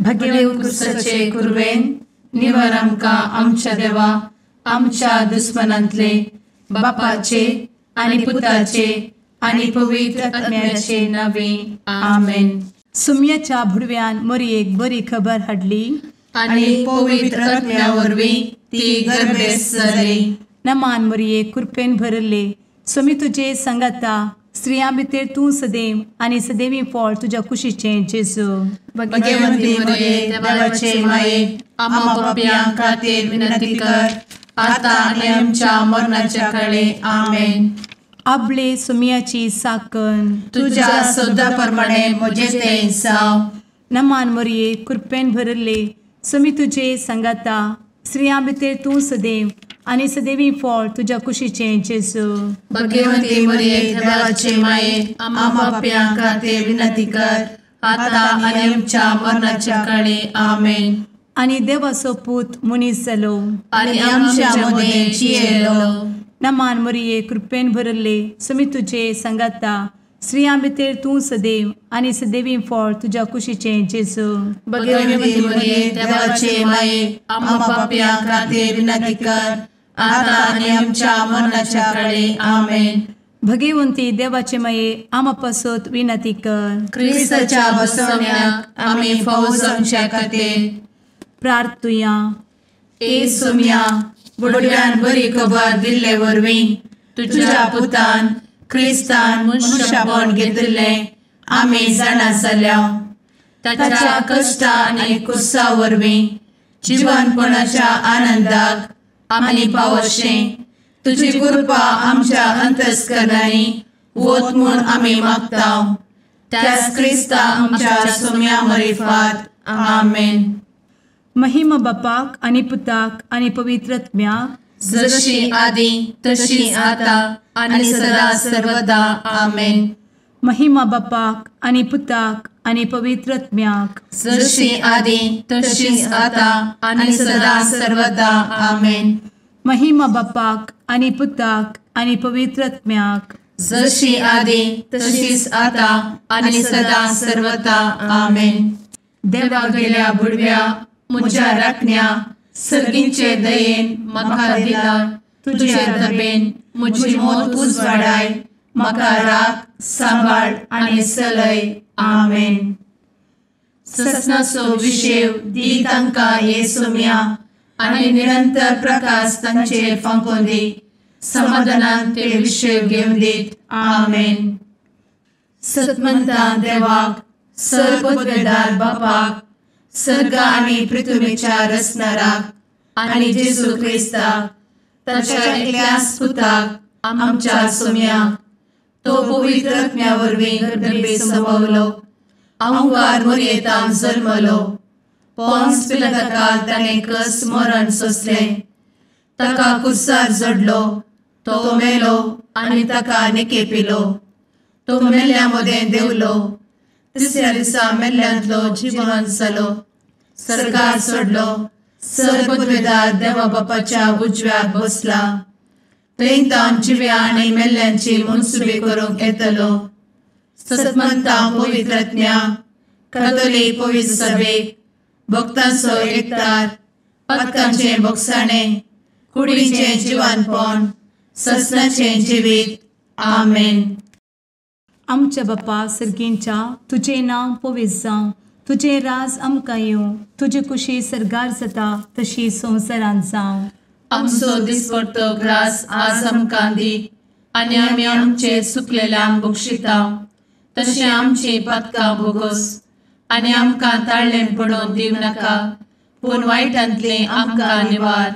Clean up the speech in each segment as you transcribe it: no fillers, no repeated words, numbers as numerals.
भगेवन कुर्साचे कुर्वेन निवार आमकां आमच्या देवा आमच्या दुस्मनांतले बापाचे आनी पुताचे आनी पवित्र आत्म्याचे नावे आमेन. सुम्याच्या भुडव्यान मरयेक बरी खबर हाडली आनी पवित्र आत्म्या वरवीं ती गर्भेस जाली. नमान मरयेक कृपेन भरले सुमी तुजे संगता स्त्रियां भितर तूं सदैव आनी सदैवी फळ तुज्या कुशीचें जेजू. भगवंती मरिये देवाचे माये आम्हा पाप्यां खातीर विनंती कर आता आनी आमच्या मरणाच्या काळी आमेन. आपले सुमयाची साकन तुझ्या सोदा प्रमाणे म्हजे तें जाव. नमान मरये कृपेन भरले सुमी तुजे संगता स्त्रियां भितर तूं सदैव आनी सदैवी फळ तुज्या कुशीचें जेजू. भगवंती मरिये देवाचे माये आम्हा पाप्यां खातीर विनंती कर आता आनी आमच्या मरणाच्या काळी आमेन. आनी देवाचो पूत मनीस जालो आनी आमच्या मदीं जियेलो. नमान मरये कृपेन भरले सुमी तुजे संगता स्त्रियां भितर तूं सदैव आनी सदैवी फळ तुज्या कुशीचें जेजू. भगवंती मरिये देवाचे माये आम्हा पाप्यां खातीर विनंती कर आता आनी आमच्या मरणाच्या काळी आमेन. भगवंती देवाचे माये आमा पासत विनंती कर. क्रिस्ताच्या बसवण्याक आमी फावो जावच्या खातीर प्रार्थुया. ए सुम्या बुडव्यान बरी खबर दिल्ले वरवीं तुज्या पुतान क्रिस्तान मनशापण घेतिल्लें आमी जाणा जाल्या. ताच्या कश्टा आनी कुर्सा वरवीं जिवनपणाच्या आनंदाक आमी पावशें तुजी कृपा आमच्या अंतस्करणांनी वत म्हूण आमी मागतांव. त्याच क्रिस्ता आमच्या सुम्या मरिफात आमेन. महिमा बापाक आनी पुताक आनी पवित्र आत्म्याक जशी आदी तशी आता आनी सदा सर्वदा आमेन. महिमा बापाक आनी पुताक आनी पवित्र आत्म्याक जशी आदी तशीच आता आनी सदा सर्वदा आमेन. महिमा बापाक आनी पुताक आनी पवित्र आत्म्याक जशी आदी तशीच आता आनी सदा सर्वदा आमेन. देवा गेल्या बुडव्या म्हज्या राखण्या सर्गींचे दयेन म्हाका दिला तुजे दबेन म्हजी मोत उजवाडाय म्हाका राख सांबाळ आनी चलय आमेन. ससनाचो विशेव दी तांकां हे सुम्या आनी निरंतर प्रकाश तांचेर फांकून दी. समाधानान ते विशेव घेवन दीत आमेन. सतमंता देवाक सर्वपदवेदार बापाक सर्ग आनी पृथ्वीच्या रचणाराक आनी जेजू क्रिस्ताक ताच्या एकल्याच पुताक आमच्या सुम्याक तो पवित्र आत्म्या वरवीं गर्भे संभवलो. अंगार मरयेंत जल्मलो. पोन्स पिलाताकाल ताणें कस मरण सोंसलें. ताका कुर्सार जडलो. तो मेलो आनी ताका निकेपिलो. तो मेल्ल्या मदें देंवलो. तिसऱ्या दिसा मेल्ल्यांतलो जिवंत जालो. सर्गार चडलो. सर्वपदवेदार देवा बापाच्या उजव्याक बसला. थंय जिव्या आनी मेल्ल्यांची मनसुबी करूंक येतलो. सतमंता पवित्र आत्म्या कातोलीक पवित्र सभेक भक्तांचो एकठार पातकांचें भोगसाणें कुडीचें जिवनपण ससनाचें जिवीत आमेन. आमच्या बापा सर्गींच्या तुजें नांव पवित्र जावं. तुजें राज आमकां येवं. तुजी कुशी सर्गार जाता तशी संवसारांत जावं. आमचो दिसपडटो ग्रास आज आमकां दी आनी आमी आमचे चुकलेल्यांक बक्षितांव. तशें आमची पातकां भोगोस आनी आमकां ताळ्ळें पडोवन दिव नाका पूण वायटांतलें आमकां निवार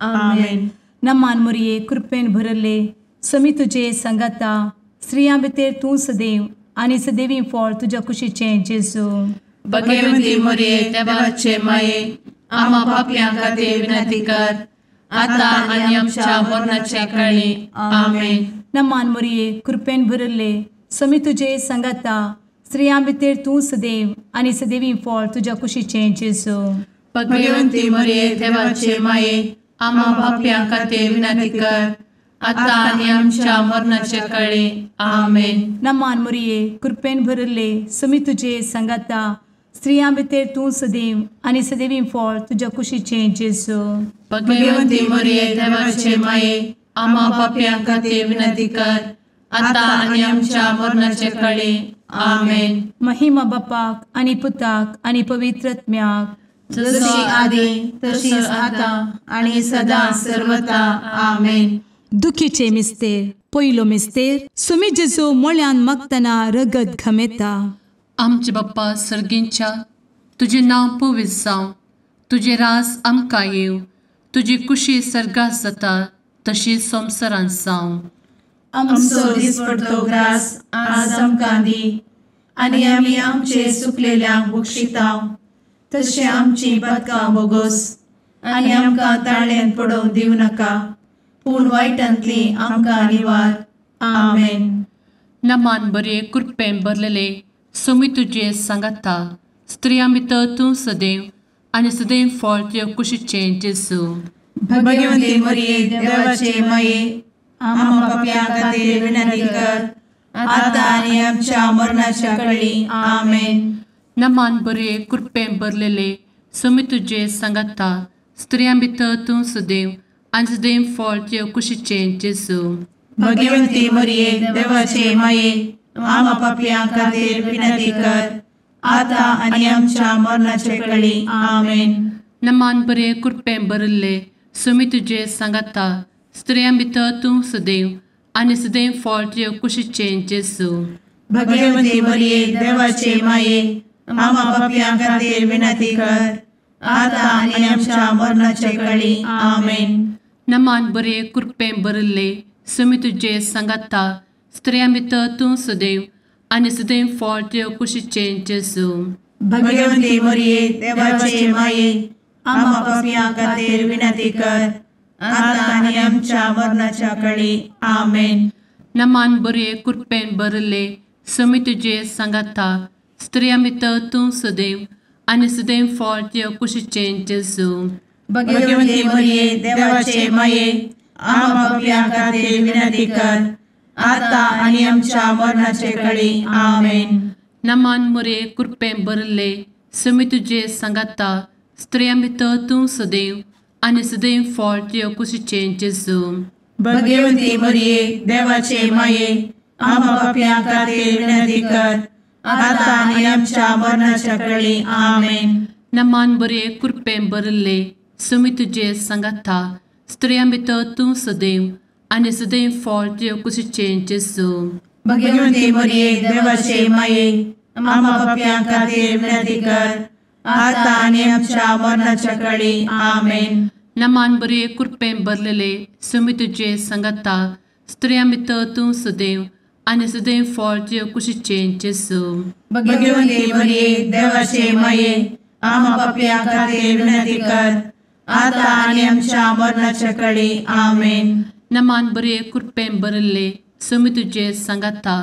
आमेन. नमान मरये कृपेन भरले समी तुजे संगता स्त्रियां भितर तूं सदैव आनी सदैवी फळ तुज्या कुशीचें जेजू. भगवंती मरिये देवाचे माये आम्हा पाप्यां खातीर विनंती कर आता आनी आमच्या मरणाच्या काळी आमेन. नमान मरये कृपेन भरले समी तुजे संगता स्त्रियां भितर तूं सदैव आनी सदैवी फळ तुज्या कुशीचें जेजू. भगवंती मरिये देवाचे माये आम्हा पाप्यां खातीर विनंती कर आता आनी आमच्या मरणाच्या काळी आमेन. नमान मरये कृपेन भरले समी तुजे संगता स्त्रियां भितर तूं सदैव आनी सदैवी फळ तुज्या कुशीचें जेजू. भगवंती मरिये देवाचे माये, आम्हा पाप्यां खातीर विनंती कर, आता आनी आमच्या मरणाचे काळी. आमेन. महिमा बापाक आनी पुताक आनी पवित्र आत्म्याक, जशी आदी तशीच आता आणि सदा सर्वदा. आमेन. दुखीचे मिस्तेर. पयलो मिस्तेर. सुमी जेजू मोळ्यान मागतना रगत घामेता. आमचे बाप्पा सर्गींच्या, तुझे नांव पवित्र जावं, तुझे रास आमकां येव, तुजी कुशी सर्गात जाता तशी संवसारांत जावं. आमचो दिसपडटो ग्रास आज आमकां दी, आनी आमी आमचे सुकलेल्यांक बक्षितांव, तशें आमची पातकां बोगोस आनी आमकां ताळ्यान पडोवंक दिवं नाका, पूण वायटांतली आमकां निवार. आमेन. नमान बरे कृपेन भरलेले सोमी तुजे सांगाता, स्त्रियां भितर तूं सदैव आनी सदैव फळ तुज्या कुशीचें जेजू. भगवंती मरिये देवाचे माये, आम्हा पाप्यां खातीर विनंती कर, आता आनी आमच्या मरणाच्या काळी. आमेन. नमान बरे कृपेन भरलेले सोमी तुजे सांगाता, स्त्रियां भितर तूं सदैव आनी सदैव फळ तुज्या कुशीचें जेजू. भगवंती मरिये देवाचे माये, आम्हा पाप्यां खातीर विनंती कर, आता आनी आमच्या मरणाचे काळी. आमेन. नमान बरे कृपेन भरले सोमी तुजे सांगाता, स्त्रियां भितर तूं सदैव आनी सदैव फळ तुज्या कुशीचें जेजू. भगवंती मरिये देवाचे माये, आम्हा पाप्यां खातीर विनंती कर, आता आनी आमच्या मरणाचे काळी. आमेन. नमान बरे कृपेन भरले सोमी तुजे सांगाता, स्त्रियां भितर तूं सदैव आनी सदैव फळ तुज्या कुशीचें जेजू. भगवंती मरिये देवाचे माये, आम्हा पाप्यां खातीर विनंती कर, आता आनी आमच्या मरणाच्या काळी. आमेन. नमान बरे कृपेन भरले सोमी तुजे सांगाता, स्त्रियां भितर तूं सदैव आनी सदैव फळ तुज्या कुशीचें जेजू. भगवंती मरिये देवाचे माये, आम्हा पाप्यां खातीर विनंती कर, आता आनी आमच्या मरणाचे काळी. आमेन. नमान बरे कृपेन भरले सोमी तुजे सांगाता, स्त्रियां भितर तूं सदैव आनी सदैव फळ तुज्या कुशीचें जेजू. भगवंती मरिये देवाचे माये, आम्हा पाप्यां खातीर विनंती कर, आता आनी आमच्या मरणाच्या काळी. आमेन. नमान बरे कृपेन भरले सोमी तुजे सांगाता, स्त्रियां भितर तूं सदैव आनी सदैव फळ तुज्या कुशीचें जेजू. भगवंती मरिये देवाचे माये, आम्हा पाप्यां खातीर विनंती कर, आता आनी आमच्या मरणाच्या काळी. आमेन. नमान बरे कृपेन भरलेले सोमी तुजे सांगाता, स्त्रियां भितर तूं सदैव आनी सदैव फळ तुज्या कुशीचें जेजू. भगवंती मरिये देवाचे माये, आम्हा पाप्यां खातीर विनंती कर, आता आनी आमच्या मरणाच्या काळी. आमेन. नमान बरे कृपेन भरले सोमी तुजे सांगाता,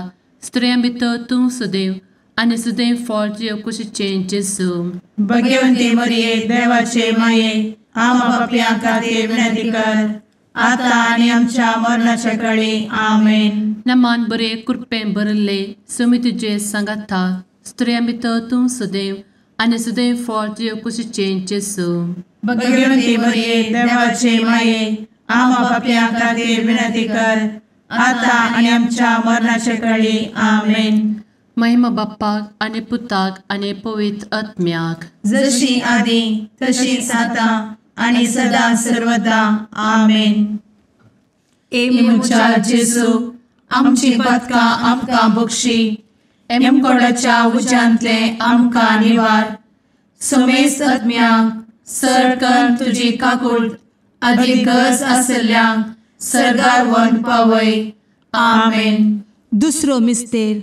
स्त्रियां भितर तूं सदैव आनी सदैव फळ तुज्या कुशीचें जेजू. भगवंती मरिये देवाचे माये, आम्हा पाप्यां खातीर विनंती कर, आता आनी आमच्या मरणाच्या काळी. आमेन. नमान बरे कृपेन भरले सोमी तुजे सांगाता, स्त्रियां भितर तूं सदैव आनी सदैव फळ तुज्या कुशीचें जेजू. भगवंती मरिये देवाचे माये, आम्हा पाप्यां खातीर विनंती कर, आता आनी आमच्या मरणाच्या काळी. आमेन. महिमा बाप्पाक आनी पुताक आनी पवित्र आत्म्याक, जशी आदी तशीच आता आनी सदा सर्वदा. आमेन. मुचा जेजू, आमची पातकां आमकां बक्षी, एमकोडाच्या उज्यांतले आमकां निवार. समेस्त आत्म्यांक सरकन तुजी काकूट, आदी गरज आसल्यांक सर्गार व्हरून पावय. आमेन. दुसरो मिस्तेर.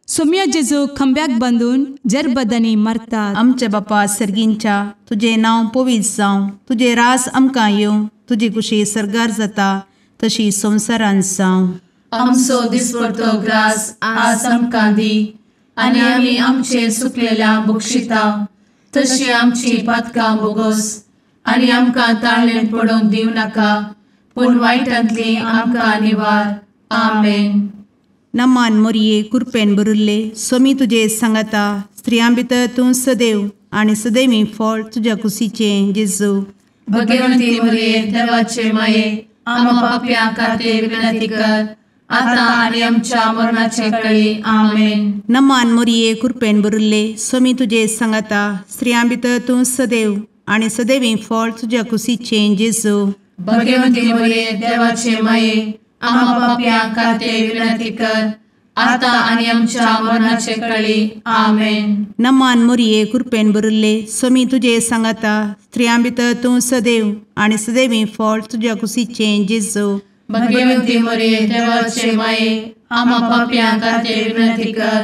सोम्या जेजू खंब्याक बांदून जरबदानी मारतात. आमचे बापा सर्गींच्या, तुझे नांव पवित्र जावं, तुझे रास आमकां येवं, तुजी कुशी सर्गार जाता तशी संवसारांत जावं. आमचो दिसपडटो ग्रास आज आमकां दी, आनी आमी आमचे सुकलेल्यांक बक्षितांव, तशी आमची पातकां बोगोस आनी आमकां ताळ्यान पडोवंक दिवं नाका, पूण वायटांतली आमकां निवार. आमेन. नमान मरिये कृपेन भरुल्ले सोमी तुजे सांगाता, स्त्रियां भितर तूं सदैव आणि सदैवी फळ तुझ्या कुशीचें जेजू. भगवंती मरिये देवाचे माये आम्हा पाप्यां खातीर विनंती कर आता आणि आमच्या मरणाचे काळी आमेन. नमान मोरये कृपेन भरिल्ले स्वामी तुजे सांगाता स्त्रियां भितर तूं सदैव आणि सदैवी फळ तुझ्या कुशीचें जेजू. भगवंती मरिये देवाचे माये आम्हा पाप्यां खातीर विनंती कर आता आणि आमच्या मरणाचे काळी आमेन. नमान मोरये कृपेन भरिल्ले स्वामी तुजे सांगाता स्त्रियां भितर तूं सदैव आणि सदैवी फळ तुझ्या कुशीचें जेजू. भगवंती मरिये देवाचे माये आम्हा पाप्यां खातीर विनंती कर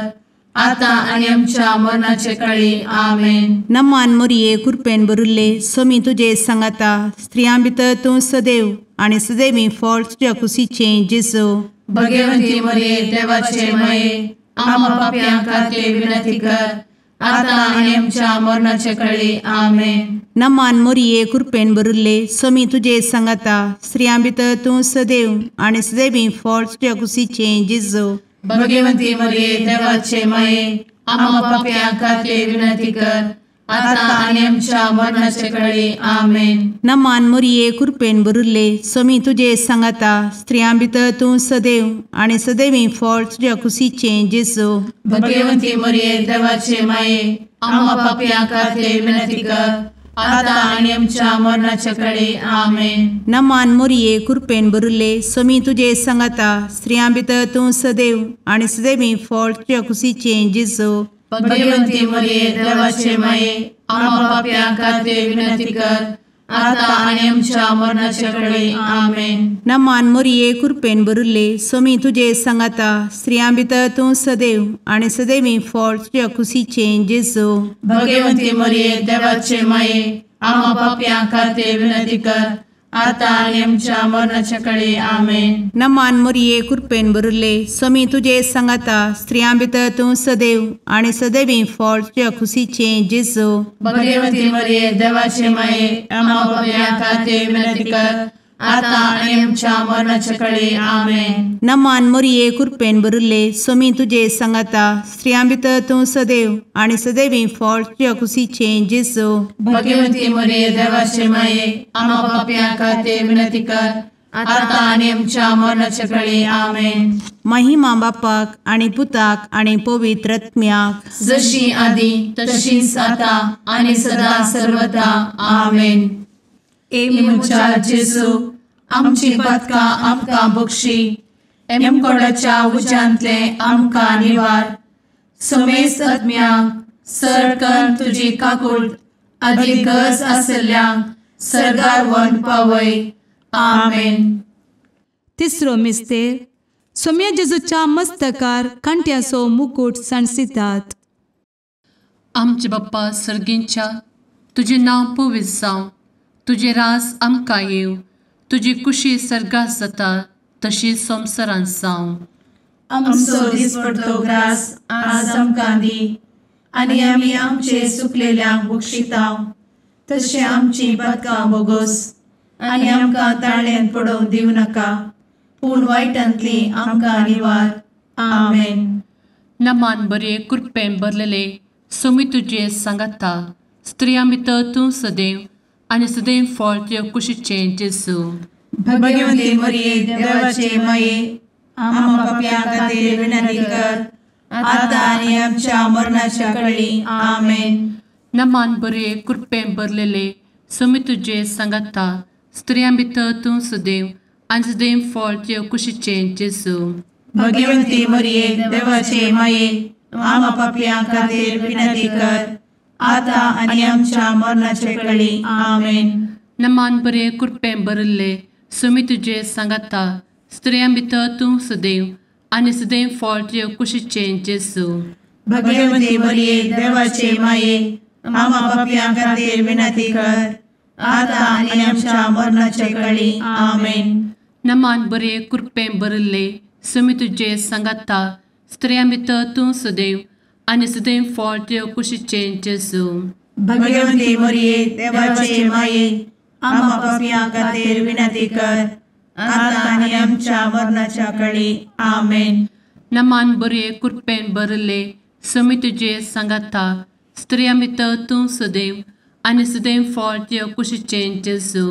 आता आणि आमच्या मरणाचे काळी आमेन. नमान मोरये कृपेन भरिल्ले स्वामी तुजे सांगाता स्त्रियां भितर तूं सदैव आणि सदैवी फळ तुझ्या कुशीचें जेजू. भगवंती मरिये देवाचे माये आम्हा पाप्यां खातीर विनंती कर आता आणि आमच्या मरणाचे काळी आमेन. नमान मोरये कृपेन भरिल्ले स्वामी तुजे सांगाता स्त्रियां भितर तूं सदैव आणि सदैवी फळ तुझ्या कुशीचें जेजू. भगवंती मरिये देवाचे माये आम्हा पाप्यां खातीर विनंती कर आता आणि आमच्या मरणाचे काळी आमेन. नमान मोरये कृपेन भरिल्ले स्वामी तुजे सांगाता स्त्रियां भितर तूं सदैव आणि सदैवी फळ तुझ्या कुशीचें जेजू. भगवंती मरिये देवाचे माये आम्हा पाप्यां खातीर विनंती कर आता आणि आमच्या मरणाचे काळी आमेन. नमान मोरये कृपेन भरिल्ले स्वामी तुजे सांगाता स्त्रियां भितर तूं सदैव आणि सदैवी फळ तुझ्या कुशीचें जेजू. भगवंती मरिये देवाचे माये आम्हा पाप्यां खातीर विनंती कर आता आणि आमच्या मरणाचे काळी आमेन. नमान मोरये कृपेन भरिल्ले स्वामी तुजे सांगाता स्त्रियां भितर तूं सदैव आणि सदैवी फळ तुझ्या कुशीचें जेजू. भगवंती मरिये देवाचे माये आम्हा पाप्यां खातीर विनंती कर आता आणि आमच्या मरणाच्या काळी आमेन. नमान मोरये कृपेन भरिल्ले स्वामी तुजे सांगाता स्त्रियां भितर तूं सदैव आणि सदैवी फळ तुझ्या कुशीचें जेजू. भगवंती मरिये देवाचे माये आम्हा पाप्यां खातीर विनंती कर आता आणि आमच्या मरणाच्या काळी आमेन. नमान मोरये कृपेन भरिल्ले स्वामी तुजे सांगाता स्त्रियां भितर तूं सदैव आणि सदैवी फळ तुझ्या कुशीचें जेजू. भगवंती मरिये देवाचे माये आम्हा पाप्यां खातीर विनंती कर आता आणि आमच्या मरणाच्या काळी आमेन. महिमा बापाक आणि पुताक आणि पवित्र आत्म्याक जशी आधी तशीच आता आणि सदा सर्वदा आमेन. एमच्या जेजू आमची पदकां आमकां बक्षी एमकोडाच्या उज्यांतले आमकां निवार. समेस्त आत्म्यांक सरकन तुजी काकूट अधिक गरज आसल्ल्यांक सरगार व्हरून पावय. आमेन. तिसरो मिस्तेर सोम्या जेजूच्या मस्तकार कांट्याचो मुकुट सणसितात. आमचे बाप्पा सर्गींच्या तुझे नांव पवित्र जावं तुझे रास आमकां येव तुजी कुशी सर्गास जाता तशी संवसारांत जावं. आमचो दिसपडटो ग्रास आज आमकां दी आनी आमी आमचे सुकलेल्यांक बक्षितांव तशें आमची पदकां बोगोस आनी आमकां ताळ्यान पडोवंक दिवं नाका पूण वायटांतली आमकां निवार. आमेन. नमान बरे कृपेन भरलेले सोमी तुजे सांगाता स्त्रियां भितर तूं सदैव आनी सदैव फळ तुज्या कुशीचें जेजू. भगवंती मरिये देवाचे माये आम्हा पाप्यां खातीर विनंती कर आता आनी आमच्या मरणाच्या काळी आमेन. नमान बरे कृपेन भरलेले सोमी तुजे सांगाता स्त्रियां भितर तूं सदैव आनी सदैव फळ तुज्या कुशीचें जेजू. भगवंती मरिये देवाचे माये आम्हा पाप्यां खातीर विनंती कर आता आनी आमच्या मरणाचे काळी आमेन. नमान बरे कृपेन भरले सोमी तुजे सांगाता स्त्रियां भितर तूं सदैव आनी सदैव फळ तुज्या कुशीचें जेजू. भगवंती मरिये देवाचे माये आम्हा पाप्यां खातीर विनंती कर आता आनी आमच्या मरणाचे काळी आमेन. नमान बरे कृपेन भरले सोमी तुजे सांगाता स्त्रियां भितर तूं सदैव आनी सदैव फळ तुज्या कुशीचें जेजू. भगवंती मरिये देवाचे माये आम्हा पाप्यां खातीर विनंती कर आता आनी आमच्या मरणाच्या काळी आमेन. नमान बरे कृपेन भरले सुमी तुझे सांगाता स्त्रियां भितर तूं सदैव आनी सदैव फळ तुझ्या कुशीचें जेजू.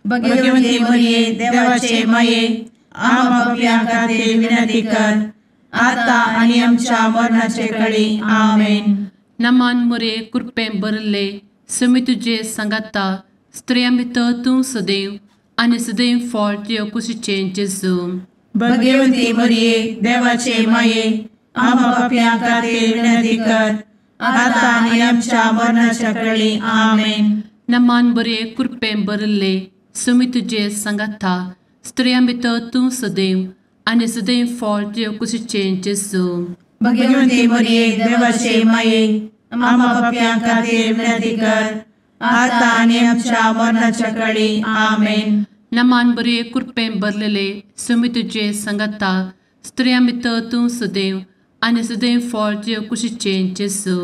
भगवंती मरिये देवाचे माये आम्हा पापियां खातीर विनंती कर आता आनी आमच्या मरणाचे काळी आमेन. नमान मोरे कृपें भरले सुमी तुझे सांगाता स्त्रियां भितर तूं सदैव आनी सदैव फळ तुझ्या कुशीचें जेजू. भगवंती मरिये देवाचे माये आम्हा पापियां खातीर विनंती कर आता आनी आमच्या मरणाच्या काळी आमेन. नमान बरे कृपें भरले सुमी तुझे सांगाता स्त्रियां भितर तूं सदैव आनी सदैव फळ तुझ्या कुशीचें जेजू. भगवंती मरिये देवाचे माये आम्हा पापियां खातीर विनंती कर आता आनी आमच्या मरणाच्या काळी आमेन. नमान बरे कृपें भरलेले सुमी तुझे सांगाता स्त्रियां भितर तूं सदैव आनी सदैव फळ तुझ्या कुशीचें जेजू.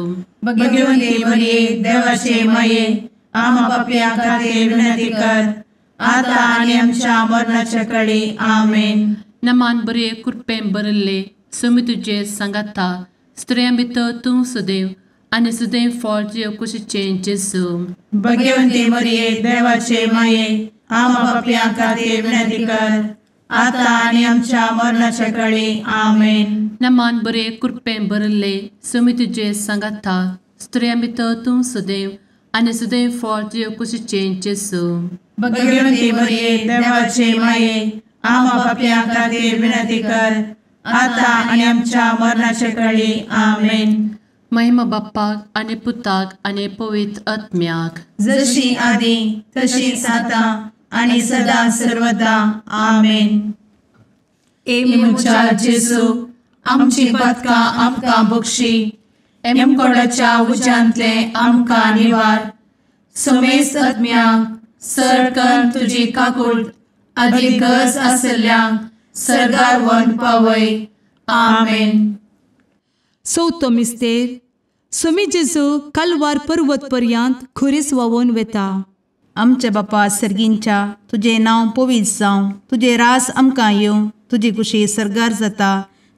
भगवंती मरिये देवाचे माये आम्हा पापियां खातीर विनंती कर आता आनी आमच्या मरणाच्या काळी आमेन. नमान बरे कृपें भरले सुमी तुझे सांगाता स्त्रियां भितर तूं सदैव आनी सदैव फळ तुझ्या कुशीचें जेजू. भगवंती मरिये देवाचे माये आम्हा पापियां खातीर विनंती कर आता आनी आमच्या मरणाच्या काळी आमेन. नमान बरे कृपें भरले सुमी तुझे सांगाता स्त्रियां भितर तूं सदैव आनी सदैव फळ तुझ्या कुशीचें जेजू. भगवंती मरिये देवाचे माये आम्हा पापियां खातीर विनंती कर आता आनी आमच्या मरणाच्या काळी आमेन. महिमा बाप्पाक आनी पुताक आनी पवित्र आत्म्याक जशी आदी तशीच आता आनी सदा सर्वदा आमेन. मुचा जेजू आमची पदकां आमकां बक्षी एमकोडाच्या उज्यांतले आमकां निवार. सुमेस्त आत्म्यांक सरकन तुजी काकूट अधिक गरज आसल्यांक सरगार व्हरून पावय. आमेन. चवथो मिस्तेर सुमी जेजू कलवार पर्वत पर्यंत खुरीस व्हांवून वेता. आमचे बापा सर्गींच्या तुझे नांव पवित्र जावं, तुझे रास आमकां येवं, तुजी कुशी सरगार जाता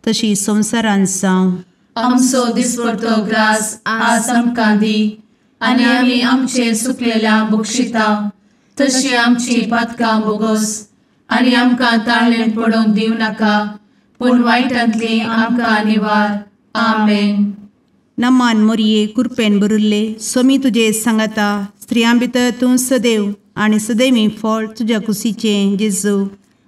तशी संवसारांत जावं. आमचो दिसपडटो ग्रास आज आमकां दी आनी आमी आमचे सुकलेल्यांक बक्षिता तशी आमची पातकां बोगोस आनी आमकां ताळ्ळेन पडोवंक दिवं नाका पूण वायटांतली आमकां निवार. आमेन. नमान मोरये कृपेन भरिल्ले सोमी तुजे सांगाता स्त्रियां भितर तूं सदैव आनी सदैवी फळ तुज्या कुशीचें जेजू.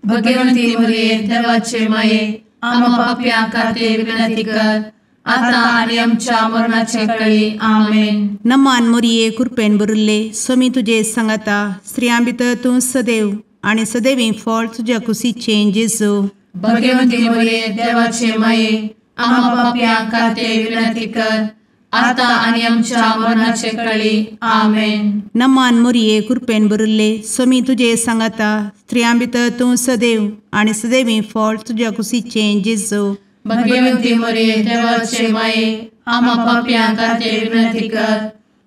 भगवंती मरिये देवाचे माये आम्हा पाप्यां खातीर विनंती कर आता आनी आमच्या मरणाचे काळी. आमेन. नमान मोरये कृपेन भरिल्ले सोमी तुजे सांगाता स्त्रियां भितर तूं सदैव आनी सदैवी फळ तुज्या कुशीचें जेजू. भगवंती मरिये देवाचे माये आम्हा पाप्यां खातीर विनंती कर आता आनी आमच्या मरणाचे काळी. आमेन. नमान मोरये कृपेन भरिल्ले सोमी तुजे सांगाता स्त्रियां भितर तूं सदैव आनी सदैवी फळ तुज्या कुशीचें जेजू. भगवंती मरिये देवाचे माये आम्हा पाप्यां खातीर विनंती कर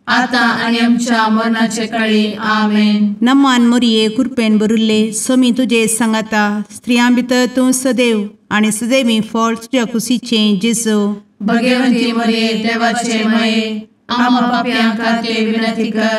आता आनी आमच्या मरणाचे काळी. आमेन. नमान मोरये कृपेन भरिल्ले सोमी तुजे सांगाता स्त्रियां भितर तूं सदैव आनी सदैवी फळ तुज्या कुशीचें जेजू. भगवंती मरिये देवाचे माये आम्हा पाप्यां खातीर विनंती कर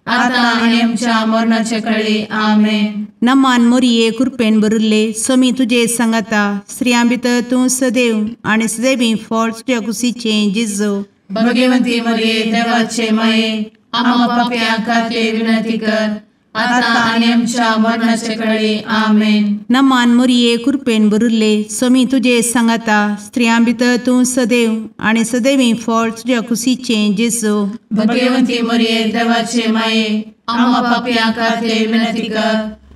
आता आनी आमच्या मरणाचे काळी. आमेन. नमान मोरये कृपेन भरिल्ले सोमी तुजे सांगाता स्त्रियां भितर तूं सदैव आनी सदैवी फळ तुज्या कुशीचें जेजू. भगवंती मरिये देवाचे माये आम्हा पाप्यां खातीर विनंती कर आता आनी आमच्या मरणाचे काळी. आमेन. नमान मोरये कृपेन भरिल्ले सोमी तुजे सांगाता स्त्रियां भितर तूं सदैव आनी सदैवी फळ तुज्या कुशीचें जेजू. भगवंती मरिये देवाचे माये आम्हा पाप्यां खातीर विनंती कर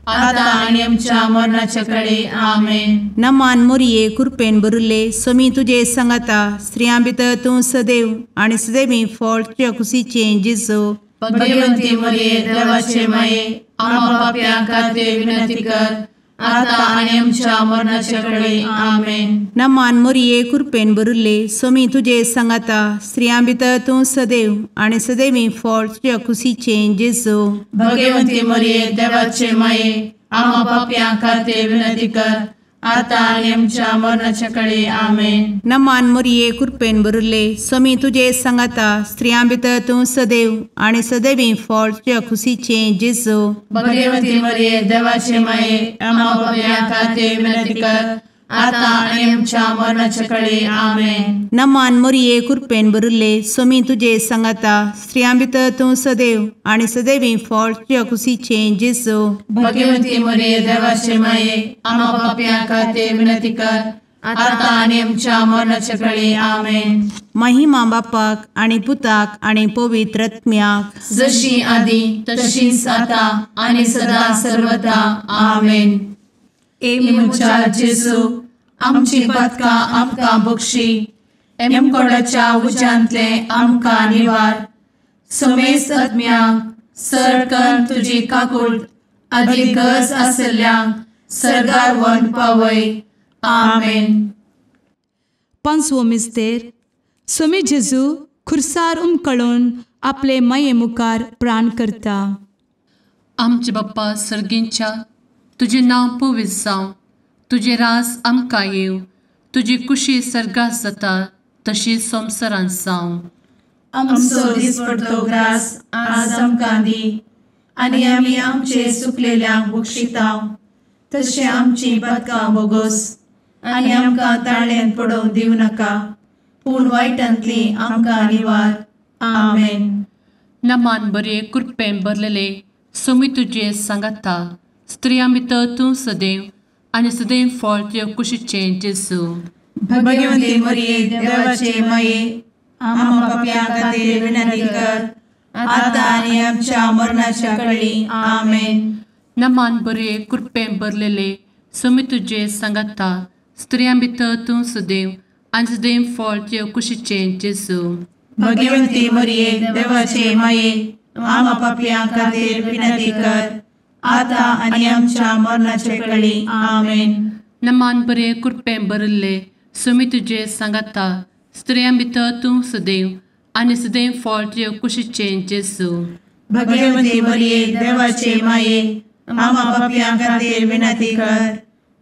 आता आनी आमच्या मरणाचे काळी. आमेन. नमान मोरये कृपेन भरिल्ले सोमी तुजे सांगाता स्त्रियां भितर तूं सदैव आनी सदैवी फळ तुज्या कुशीचें जेजू. भगवंती मरिये देवाचे माये आम्हा पाप्यां खातीर विनंती कर आता आनी आमच्या मरणाचे काळी. आमेन. नमान मोरये कृपेन भरिल्ले सोमी तुजे सांगाता स्त्रियां भितर तूं सदैव आनी सदैवी फळ तुज्या कुशीचें जेजू. भगवंती मरिये देवाचे माये आम्हा पाप्यां खातीर विनंती कर आता आणि आमच्या मरणाच्या काळी आमेन. नमान मोरये कृपेन बरुले स्वामी तुझे सांगाता स्त्रियां भितर तूं सदैव आणि सदैवी फळ तुझ्या खुशीचे जेजू. भगवती मरिये देवाचे माये आम्हा पापियां खातीर विनंती कर, आता आणि आमच्या मरणाच्या काळी आमेन. नमान मोरये कृपेन बरुले स्वामी तुझे सांगाता स्त्रियां भितर तूं सदैव आणि सदैवी फळ तुझ्या खुशीचे जेजू. भगवती मरिये देवाचे माये आम्हा पापियां खातीर विनंती कर, आता आणि आमच्या मरणाच्या काळी आमेन. महिमा बापाक आणि पुताक आणि पवित्र आत्म्याक जशी आधी तशीच आता आणि सदा सर्वदा आमेन. एमुच्या जेजू आमची पदकां आमकां बक्षी, एमकोडाच्या उज्यांतले आमकां निवार. समेस्त आत्म्यांक सरकन तुजी काकूट अधिक गरज आसल्ल्यांक सर्गार व्हरून पावय. आमेन. पांचवो मिस्तेर. स्वामी जेजू खुर्सार उमकळून आपले माये मुखार प्राण करता. आमचे बाप्पा सर्गींच्या तुझे नांव पवित्र जावं, तुझे रास आमकां येव, तुजी कुशी सर्गास जाता तशी संवसारांत जावं. आमचो दिसपडटो ग्रास आज आमकां दी, आनी आमी आमचे सुकलेल्यांक बक्षितांव. तशें आमची पदकां बोगोस आनी आमकां ताळ्यान पडोवंक दिवं नाका, पूण वायटांतली आमकां निवार. आमेन. नमान बरे कृपेन भरलेले स्वामी तुझे सांगाता स्त्रियां भितर तूं सदैव आणि सदैव फळ तुझ्या कुशीचे जेजू. भगवती मरिये देवाचे माये आम्हा पापियां खातीर विनंती कर, आता आनी आमच्या मरणाच्या काळी आमेन. नमान बरे कृपेन भरलेले स्वामी तुझे सांगाता स्त्रियां भितर तूं सदैव आणि सदैव फळ तुझ्या कुशीचे जेजू. भगवती मरिये देवाचे माये आम्हा पापियां खातीर विनंती कर, आता आनी आमच्या मरणाच्या काळी आमेन. नमान बरे कृपेन भरले स्वामी तुझे सांगाता स्त्रियां भितर तूं सदैव आणि सदैव फळ तुझ्या कुशीचे जेजू. भगवती मरिये देवाचे माये आम्हा पापियां खातीर विनंती कर,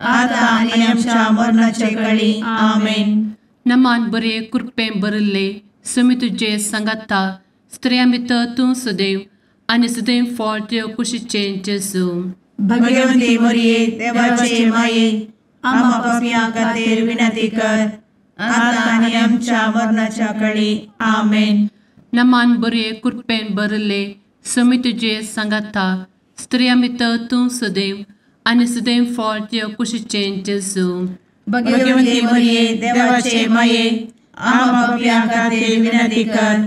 आता आनी आमच्या मरणाच्या काळी आमेन. नमान बरे कृपेन भरले स्वामी तुझे सांगाता स्त्रियां भितर तूं सदैव आणि सदैव फळ तुझ्या कुशीचे जेजू. भगवती मरिये देवाचे माये आम्हा पापियां खातीर विनंती कर, आता आनी आमच्या मरणाच्या काळी आमेन. नमान बरे कृपेन भरले स्वामी तुझे सांगाता स्त्रियां भितर तूं सदैव आणि सदैव फळ तुझ्या कुशीचे जेजू. भगवती मरिये देवाचे माये आम्हा पापियां खातीर विनंती कर,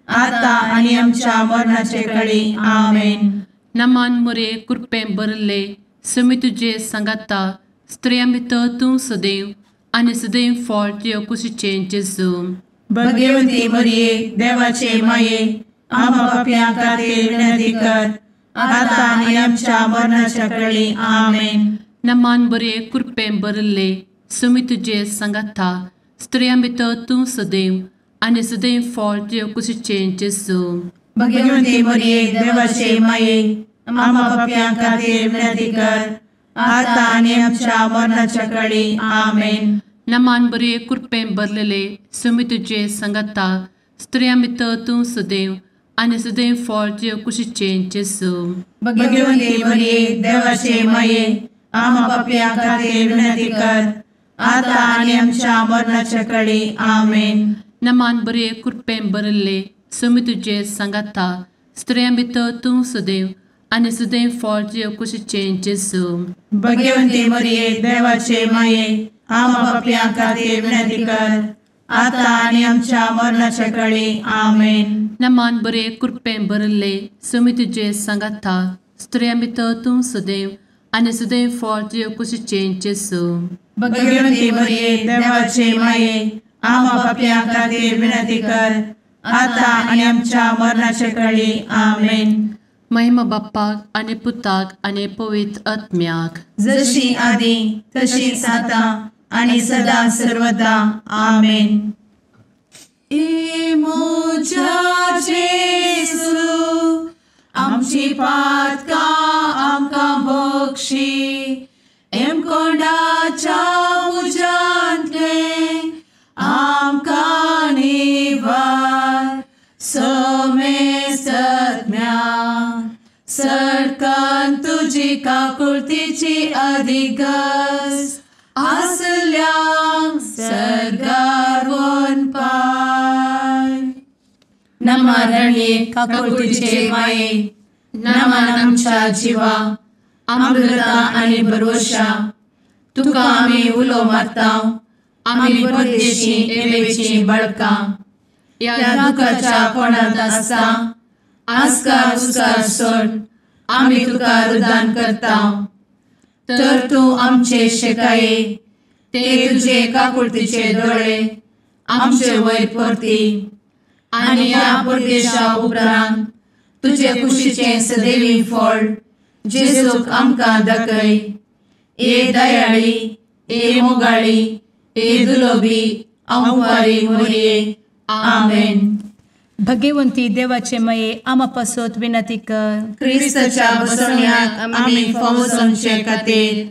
आता आनी आमच्या मरणाच्या काळी आमेन. नमान बरे कृपेन भरले स्वामी तुझे सांगाता स्त्रियां भितर तूं सदैव आणि सदैव फळ तुझ्या कुशीचे जेजू. भगवती मरिये देवाचे माये आम्हा पापियां खातीर विनंती कर, आता आनी आमच्या मरणाच्या काळी आमेन. नमान बरे कृपेन भरले स्वामी तुझे सांगाता स्त्रियां भितर तूं सदैव आणि सदैव फळ तुझ्या कुशीचे जेजू. भगवती मरिये देवाचे माये आम्हा पापियां खातीर विनंती कर, आता आनी आमच्या मरणाच्या काळी आमेन. नमान बरे कृपेन भरलेले स्वामी तुझे सांगाता स्त्रियां भितर तूं सदैव आणि सदैव फळ तुझ्या कुशीचे जेजू. भगवती मरिये देवाचे माये आम्हा पापियां खातीर विनंती कर, आता आनी आमच्या मरणाच्या काळी आमेन. नमान बरे कृपेन भरले स्वामी तुझे सांगाता स्त्रियां भितर तूं सदैव आणि सदैव फळ तुझ्या कुशीचे जेजू. भगवती मरिये देवाचे माये आम्हा पापियां खातीर विनंती कर, आता आनी आमच्या मरणाच्या काळी आमेन. नमान बरे कृपेन भरले स्वामी तुझे सांगाता स्त्रियां भितर तूं सदैव आणि सदैव फळ तुझ्या कुशीचे जेजू. भगवती मरिये देवाचे माये आम्हा पापियां खातीर विनंती कर, आता आनी आमच्या मरणाच्या काळी आमेन. महिमा बाप्पाक आणि पुताक आणि पवित्र आत्म्याक जशी आधी तशीच आता आणि सदा सर्वदा आमेन. मोजा जेसू आमची पातकां आमकां बक्षी, एम कोंडाच्या तुजी काकुळतीची अधिगस आसल्या सरगार वन पाय. नमारणे काकुळतीचे माये नमान आमच्या जिवा अमृता आणि भरोशा तुका आम्ही उलो मारता. आम्ही परदेशी येवेची बळका या दुःखाच्या कोणात असता आस्कार उस्कार सोड आम्ही तुका रुदान करता. तर तू आमचे शेकाये ते तुझे काकुळतीचे डोळे आमचे वयर परती आणि या परदेशा उपरांत तुझे कुशीचे सदैवी फळ जेजूक आमकां दाखय. ए दयाळी ए मोगाळी ए दुलोबी अंवारी मोरये. आमेन. भगवंती देवाचे मये आमा पासत विनंती कर. क्रिस्ताच्या बसवण्याक आम्ही फावो समचे खातीर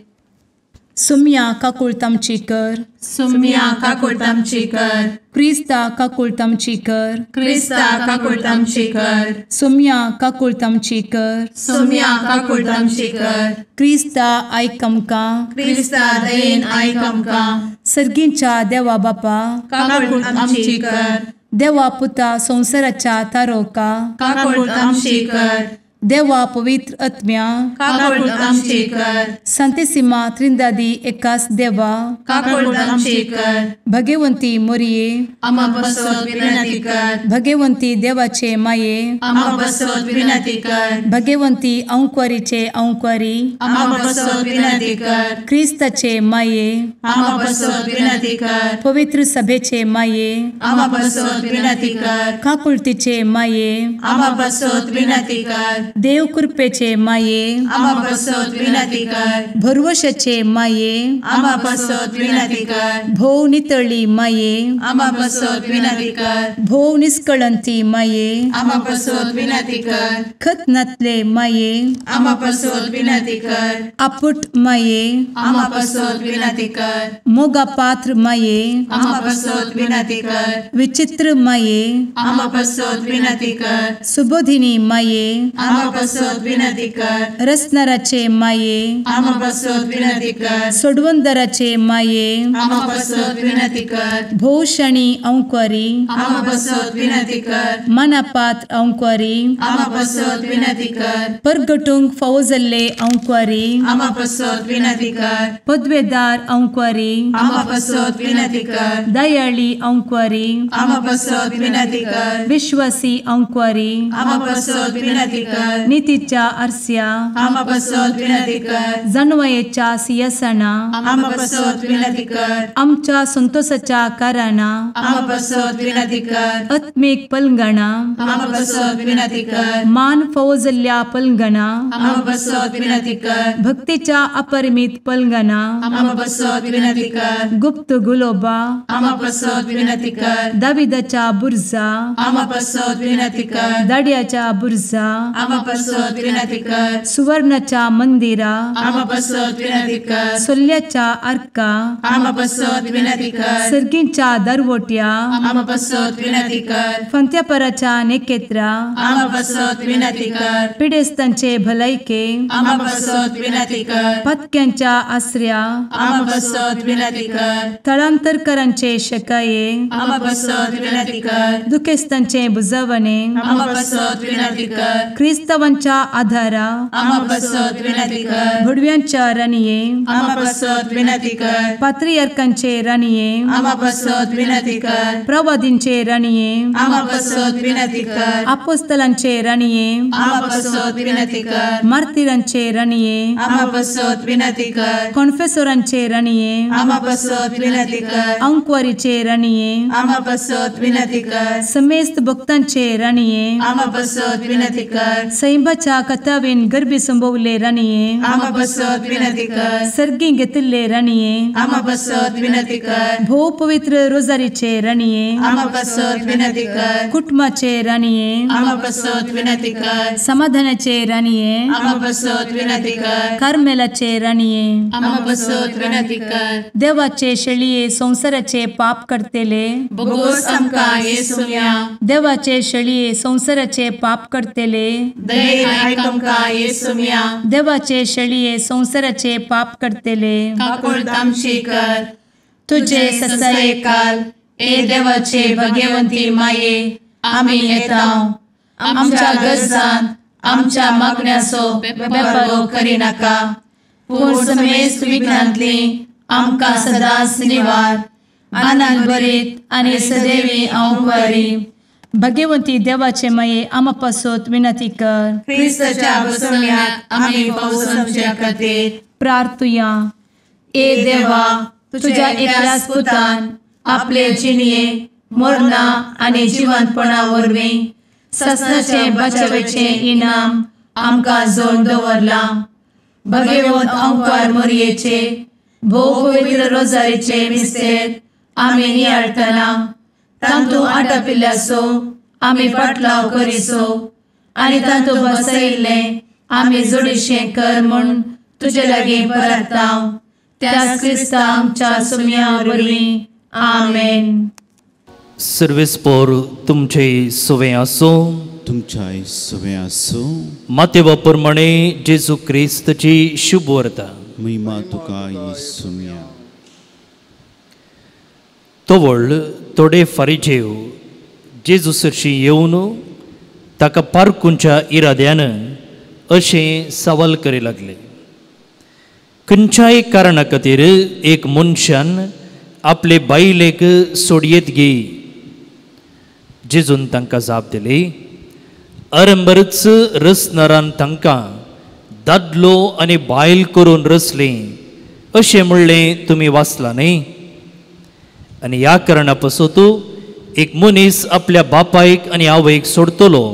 सुम्या काकुळतामची कर. सुम्या काकुळतामची कर. क्रिस्ता काकुळतामची कर. क्रिस्ता काकुळतामची कर. सुम्या काकुळतामची कर. सुम्या काकुळतामची कर. क्रिस्ता आयक आमकां. क्रिस्ता दयेन आयक आमकां. सर्गींच्या देवा बापा काकुळतामची कर. देवा पुता संसाराच्या तारोका काकुळतामची कर. देवा पवित्र आत्म्या काकुळतामची कर. सांतेसिमा त्रिंदादी एकाच देवा काकुळतामची कर. भगवंती मोरये आमा बसवत विनंती कर. भगवंती देवाचे माये आमा बसवत विनंती कर. भगवंती अंक्वारीचे अंक्वारी आमा बसवत विनंती कर. ख्रिस्ताचे माये आमा बसवत विनंती कर. पवित्र सभेचे माये आमा बसवत विनंती कर. काकुळतीचे माये आमा बसवत विनंती कर. देव कृपेचे माये आमा बसवत विनंती कर. भरवशाचे माये आमा बसवत विनंती कर. भोव नितळी माये आमा बसवत विनंती कर. भोव निष्कळंती माये आमा बसवत विनंती कर. खतनातले माये आमा बसवत विनंती कर. आपुट माये आमा बसवत विनंती कर. मोगा पात्र माये आमा बसवत विनंती कर. विचित्र माये आमा बसवत विनंती कर. सुबोधिनी माये आमा बसवत विनंती कर. रसनाराचे माये आमा बसवत विनंती कर. सोडवंदराचे माये आमा बसवत विनंती कर. भोवशणी अंक्वारी आमा बसवत विनंती कर. मनापात्र अंक्वारी आमा बसवत विनंती कर. परगटूंक फावो जाल्ले अंक्वारी आमा बसवत विनंती कर. पदवेदार अंक्वारी आमा बसवत विनंती कर. दयाळी अंक्वारी आमा बसवत विनंती कर. विश्वासी अंक्वारी आमा बसवत विनंती कर. नीतीच्या आरस्या आमा बसवत विनंती कर. जाणवायेच्या सिंहासना आमा बसवत विनंती कर. आमच्या संतोषाच्या कारणा आमा बसवत विनंती कर. आत्मिक पलंगणा आमा बसवत विनंती कर. मान फावो जाल्ल्या पलंगणा आमा बसवत विनंती कर. भक्तीच्या अपरिमित पलंगणा आमा बसवत विनंती कर. गुप्त गुलोबा आमा बसवत विनंती कर. दाविदाच्या बुर्जा आमा बसवत विनंती कर. दाड्याच्या बुर्जा आमा बसवत विनंती कर. सुवर्णाच्या मंदिरा आमा बसवत विनंती कर. सोल्याच्या अर्का आमा बसवत विनंती कर. सर्गींच्या दरवोट्या आमा बसवत विनंती कर. फंत्यापराच्या नेकेत्रा आमा बसवत विनंती कर. पिडेस्तांचे भलायके आमा बसवत विनंती कर. पत्क्यांच्या आसऱ्या आमा बसवत विनंती कर. तळांतरकरांचे शेकाये आमा बसवत विनंती कर. दुखेस्तांचे बुजावणे आमा बसवत विनंती कर. ख्रिस्तवांच्या आधारा आमा बसवत विनंती कर. भडव्यांच्या राणीये आमा बसवत विनंती कर. पात्रियार्कांचे राणीये आमा बसवत विनंती कर. प्रवादींचे राणीये आमा बसवत विनंती कर. अपोस्तलांचे राणीये आमा बसवत विनंती कर. मार्तिरांचे राणीये आमा बसवत विनंती कर. कॉन्फेसोरांचे राणीये आमा बसवत विनंती कर. अंक्वारीचे राणीये आमा बसवत विनंती कर. समेस्त भक्तांचे राणीये आमा बसवत विनंती कर. सैंबाच्या कथावेन गर्भी संभवले राणीये आमा बसवत विनंती कर. सर्गी घेतले राणीये आमा बसवत विनंती कर. भोव पवित्र रोजारीचे राणीये आमा बसवत विनंती कर. कुटुंबाचे राणीये आमा बसवत विनंती कर. समाधानाचे राणीये आमा बसवत विनंती कर. कार्मेलाचे राणीये आमा बसवत विनंती कर. देवाचे शेळिये संसाराचे पाप करतेले बोगोस आमकां येसूया. देवाचे शेळिये संसाराचे पाप करतेले दये आयक आमकां येसू मिया देवाचे शेळये संवसाराचे पाप करतेले काकूळ आमची कर तुझे ससाये काल ए देवाचे भगवंती माये आमी येता आमच्या गरजांत आमच्या मागण्याचो बेपारो करी नाका पूण समेस्त विघ्नांतली आमकां सदांच निवार आनंद बरीत आनी सदैवी आंवकारी भगवंती देवाचे माये आमा पासत विनंती कर क्रिस्ताच्या बसवण्यात आमी पावस आमच्या खातीर प्रार्थुया ए देवा तुझ्या एकल्याच पुतान आपले जिणये मरणा आनी जिवंतपणा वरवीं ससनाचे बचावेचे इनाम आमकां जोड दवरला भगवंत आंवकार मोरयेचे भोव पवित्र रोजारीचे मिस्तेर आमी नियाळटना तांतू आटापिल्ल्याचो आमी पाटलाव करिसो आनी तांतू बसयिल्ले आमी जोडिशें कर म्हूण तुजे लागीं परतांव त्याच क्रिस्ता आमच्या सुम्या वरवीं आमेन. सर्वेस्पोर तुमचे सुवे आसो. तुमच्या सुवे आसो. मातेवा प्रमाणे जेजू क्रिस्ताची शुभ वार्ता. महिमा तुका येसुमिया. तोवळ थोडे फारिजेव जेजू सरशी येवन ताका पारकुंच्या इराद्यान अशें सवाल करी लागले. खंयच्याय कारणा खातीर एक मनशान आपले बायलेक सोडयेत गे. जेजून तांकां जाप दिली. अरंबरच रसनारान तांकां दादलो आनी बायल करून रचले अशें म्हणलें तुमी वाचलां न्ही. आनी ह्या कारणा पासून एक मनीस आपल्या बापायक आनी आवयक सोडतलो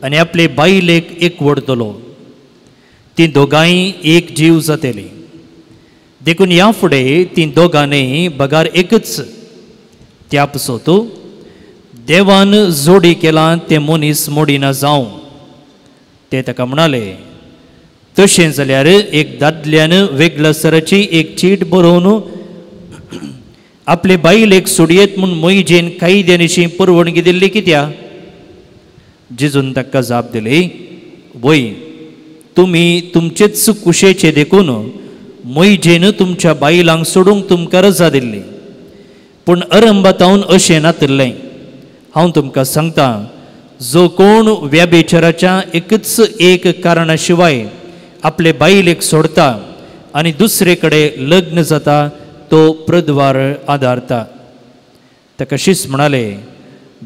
आनी आपले बायलेक एकवडतलो. ती दोगांय एक जीव जातली. देखून ह्या फुडें ती दोगांनी बगार एकच. त्या पासून देवान जोडी केलां तें मनीस मोडिना जावं. ते ताका म्हणाले तशें जाल्यार एक दादल्यान वेगळ्या सराची एक चीट बरोवन आपले बायलेक सोडयेत म्हूण मोयजेन कायद्यानिशी परवणगी दिल्ली कित्याक. जेजून ताका जाप दिली वय तुमी तुमचेच कुशेचे देखून मोयजेन तुमच्या बायलांक सोडूंक तुमकां रजा दिल्ली. पूण अरंबातावन अशें नातरलें. हांव तुमकां सांगता जो कोण व्याभिचाराच्या एकच एक कारणा शिवाय आपले बायलेक सोडता आनी दुसरे कडेन लग्न जाता तो प्रद्वार आदारता. ताका शिस म्हणाले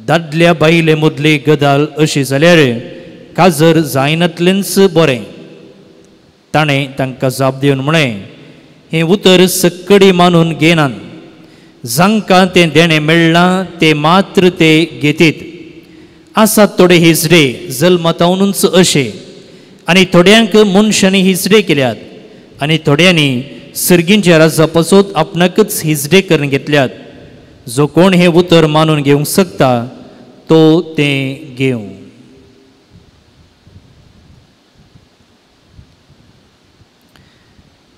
दादल्या बायले मदली गजाल अशी जाल्यार काजर जायनातलेंच बरें. ताणें तांकां जाप दिवन म्हळें हें उतर सक्कडी मानून घेनात. जांकां तें देणें मेळ्ळां ते मात्र ते घेतीत. आसात थोडे हिजडे जल्मातावनूच अशे आनी थोड्यांक मनशांनी हिजडे केल्यात आनी थोड्यांनी सर्गींच्या राजा पासून आपणाकच हिजडे करून घेतल्यात. जो कोण हें उतर मानून घेवंक शकता तो तें घेवं.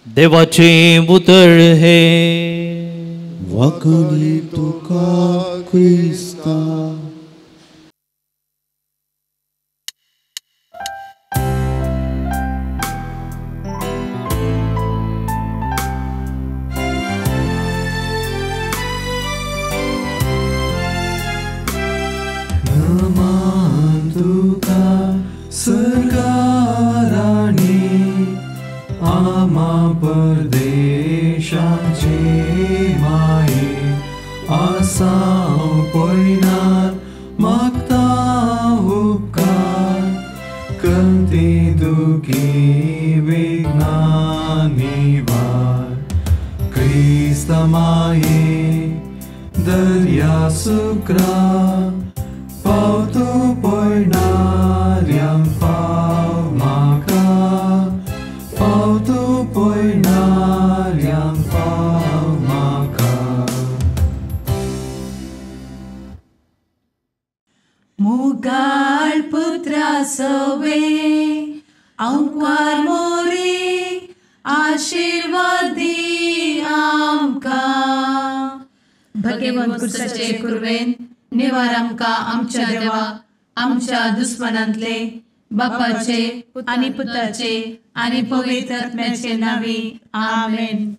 देवाचे उतर हे वखणी तुका क्रिस्ता. परदेशाचे माये आसा पयनात मागता उपकार कंती दुखी वेगनानी वार क्रिस्त माये दर्या सुक्रा पावतो पयनार्यांक पाव म्हाका पावतो पयनार्यांक पाव म्हाका. मुगाळ पुत्रा सवे अंकवार मोरी आशीर्वाद दी आमकां. भगवंत कुर्साचे कुरवेन निवार आमकां आमच्या देवा आमच्या दुस्मनांतले बापाचे आणि पुत्राचे आणि पवित्र आत्म्याचे नावे आमेन.